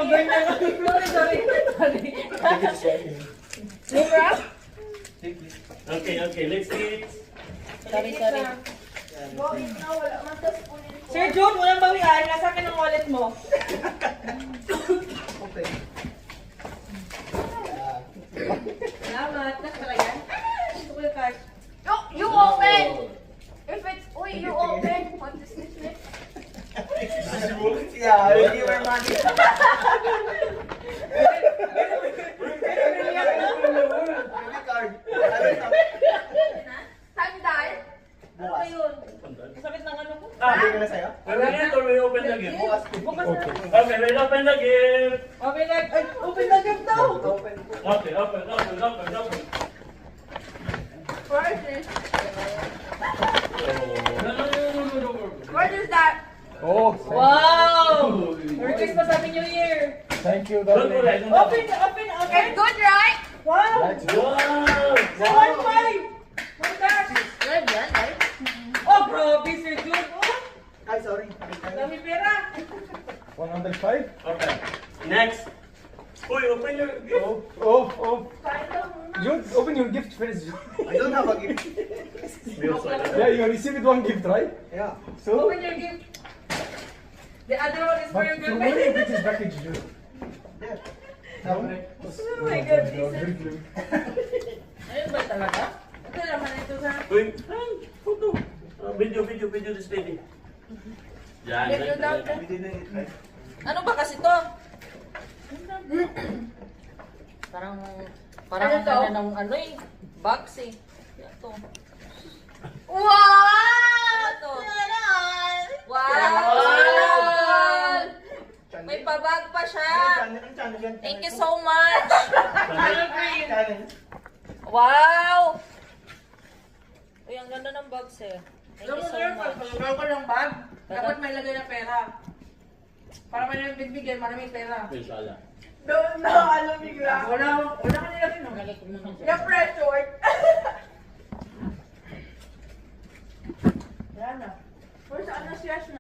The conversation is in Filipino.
ganyan. Sorry. Libra? Okay, let's eat. Sorry. Sir June, walang bawian. Nasa akin ang wallet mo. Okay. Salamat. Nasa ka yan? Gusto ko yung card. You open! If it's, you open. What is this? Yeah, you were money. Credit card. Time die? Ano ba yun? Sakit ng ano ko? Hindi ka na sa'yo? Wala na ito, may open na gift. Bukas. Bukas na. Okay, may open na gift. Open na. Ay, open na gift daw. Open. Okay. What is this? No. What is that? Oh, Wow! Merry Christmas, Happy New Year! thank you, Don't darling. worry. Open! It's good, right? Wow! That's Wow! 1.5! My gosh! Good, right? Oh, grabe, Sir June! Oh, Ay, sorry. dami pera! 105. Okay. Next. Uy, open your gift. Oh. Jude, open your gift first. I don't have a gift. Yeah, you received one gift, right? Yeah. So, Open your gift! The other one is for but your from where you girlfriend. get this package, Jude? There. No? Oh my God, Very cute. Ayun ba talaga? Ito naman ito sa... Uy, photo. Video this baby. Yan. Video daw. We didn't eat, right? Ano ba kasi to? Parang Ano to? ng ano eh. Box eh. Ito. Ano Wow! to? Wow! May pabag pa siya. Ang channel yan. Thank you so much. Channel. Wow! Uy, ang ganda ng box eh. Thank Alam you mo, so sir, much. pag ko ng bag, dapat may lagay na pera. Para may nang bigyan, maraming pera. Inshallah. Don't know, alam bigla. Wala ka nila rin, no? Yung pressure. Wala na. Wala saan na siya